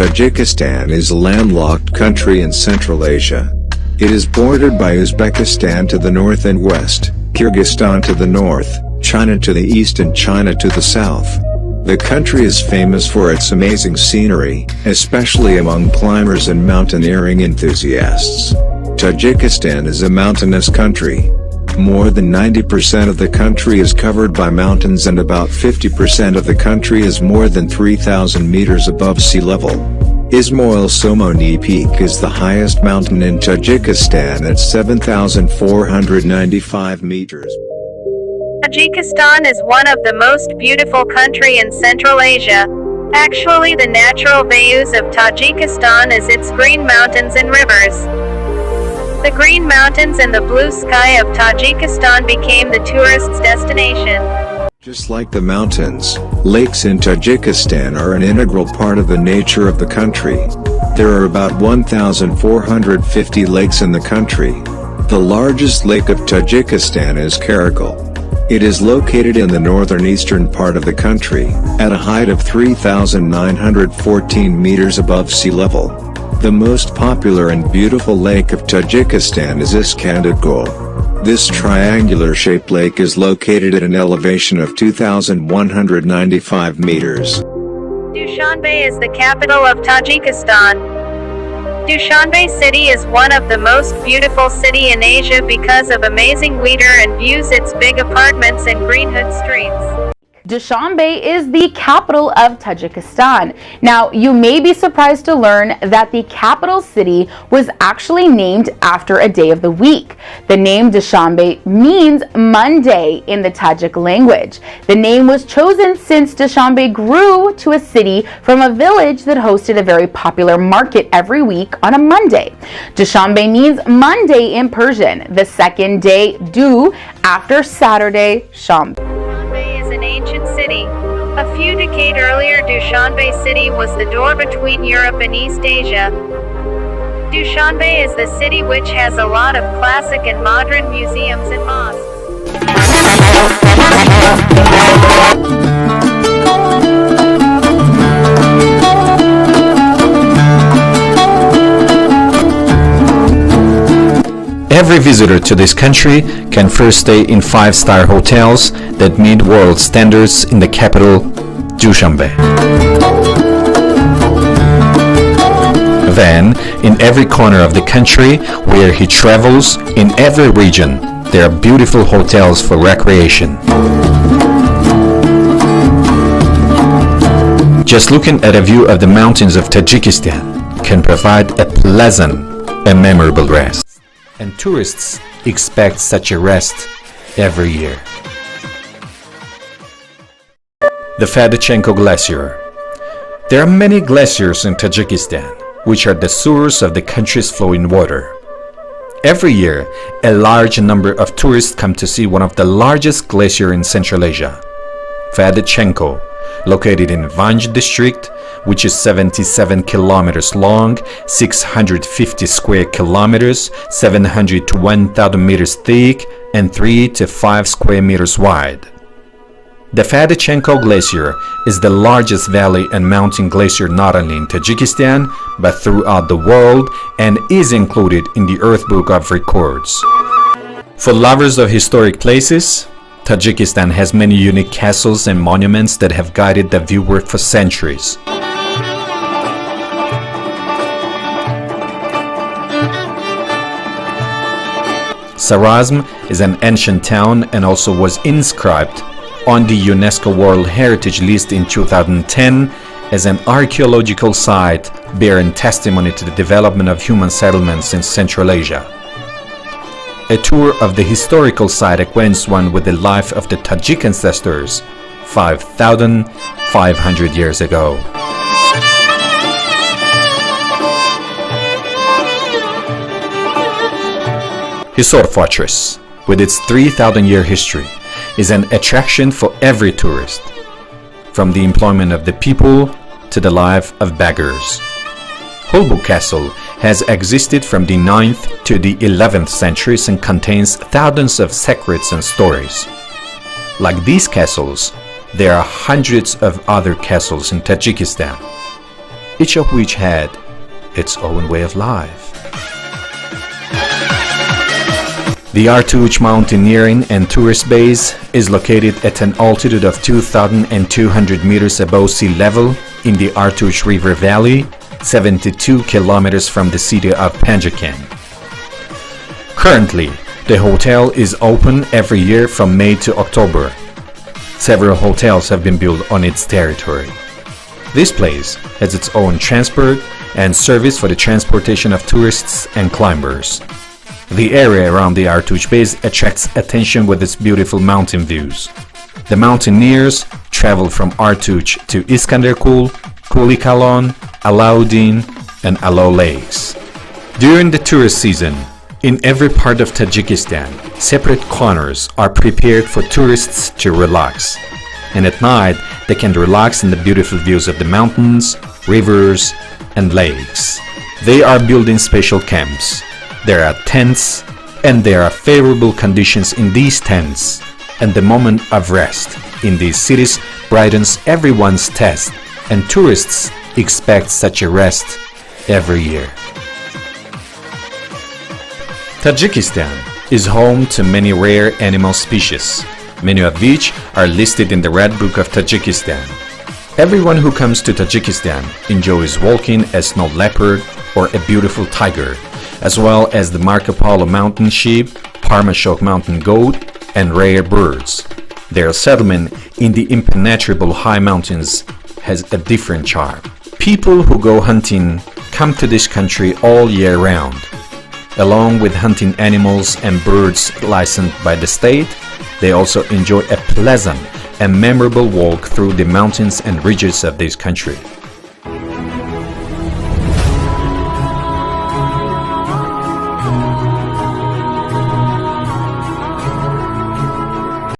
Tajikistan is a landlocked country in Central Asia. It is bordered by Uzbekistan to the north and west, Kyrgyzstan to the north, China to the east and China to the south. The country is famous for its amazing scenery, especially among climbers and mountaineering enthusiasts. Tajikistan is a mountainous country. More than 90% of the country is covered by mountains and about 50% of the country is more than 3,000 meters above sea level. Ismoil Somoni Peak is the highest mountain in Tajikistan at 7,495 meters. Tajikistan is one of the most beautiful country in Central Asia. Actually, the natural values of Tajikistan is its green mountains and rivers. The green mountains and the blue sky of Tajikistan became the tourists' destination. Just like the mountains, lakes in Tajikistan are an integral part of the nature of the country. There are about 1,450 lakes in the country. The largest lake of Tajikistan is Karakol. It is located in the northern eastern part of the country, at a height of 3,914 meters above sea level. The most popular and beautiful lake of Tajikistan is Iskandagul. This triangular-shaped lake is located at an elevation of 2,195 meters. Dushanbe is the capital of Tajikistan. Dushanbe city is one of the most beautiful city in Asia because of amazing weather and views, its big apartments and green hood streets. Dushanbe is the capital of Tajikistan. Now, you may be surprised to learn that the capital city was actually named after a day of the week. The name Dushanbe means Monday in the Tajik language. The name was chosen since Dushanbe grew to a city from a village that hosted a very popular market every week on a Monday. Dushanbe means Monday in Persian. The second day, Du, after Saturday, Shambe. An ancient city. A few decades earlier, Dushanbe city was the door between Europe and East Asia. Dushanbe is the city which has a lot of classic and modern museums and mosques. Every visitor to this country can first stay in 5-star hotels that meet world standards in the capital, Dushanbe. Then, in every corner of the country where he travels, in every region, there are beautiful hotels for recreation. Just looking at a view of the mountains of Tajikistan can provide a pleasant and memorable rest. And tourists expect such a rest every year. The Fedotchenko Glacier. There are many glaciers in Tajikistan, which are the source of the country's flowing water. Every year, a large number of tourists come to see one of the largest glaciers in Central Asia, Fedotchenko, located in Vanj district, which is 77 kilometers long, 650 square kilometers, 700 to 1,000 meters thick, and 3 to 5 square meters wide. The Fedotchenko Glacier is the largest valley and mountain glacier not only in Tajikistan, but throughout the world, and is included in the Earth Book of Records. For lovers of historic places, Tajikistan has many unique castles and monuments that have guided the viewer for centuries. Sarazm is an ancient town and also was inscribed on the UNESCO World Heritage List in 2010 as an archaeological site bearing testimony to the development of human settlements in Central Asia. A tour of the historical site acquaints one with the life of the Tajik ancestors 5,500 years ago. Hisor Fortress, with its 3,000-year history, is an attraction for every tourist, from the employment of the people to the life of beggars. Holbu Castle has existed from the 9th to the 11th centuries and contains thousands of secrets and stories. Like these castles, there are hundreds of other castles in Tajikistan. each of which had its own way of life. The Artuch Mountaineering and Tourist Base is located at an altitude of 2,200 meters above sea level in the Artuch River Valley, 72 kilometers from the city of Panjachon. Currently, the hotel is open every year from May to October. Several hotels have been built on its territory. This place has its own transport and service for the transportation of tourists and climbers. The area around the Artuch Base attracts attention with its beautiful mountain views. The mountaineers travel from Artuch to Iskanderkul, Kulikalon, Alauddin, and Alo lakes. During the tourist season, in every part of Tajikistan, separate corners are prepared for tourists to relax. And at night, they can relax in the beautiful views of the mountains, rivers, and lakes. They are building special camps. There are tents, and there are favorable conditions in these tents. And the moment of rest in these cities brightens everyone's task, and tourists expect such a rest every year. Tajikistan is home to many rare animal species, many of which are listed in the Red Book of Tajikistan. Everyone who comes to Tajikistan enjoys walking a snow leopard or a beautiful tiger, as well as the Marco Polo mountain sheep, Parmashok mountain goat, and rare birds. Their settlement in the impenetrable high mountains has a different charm. People who go hunting come to this country all year round. Along with hunting animals and birds licensed by the state, they also enjoy a pleasant and memorable walk through the mountains and ridges of this country.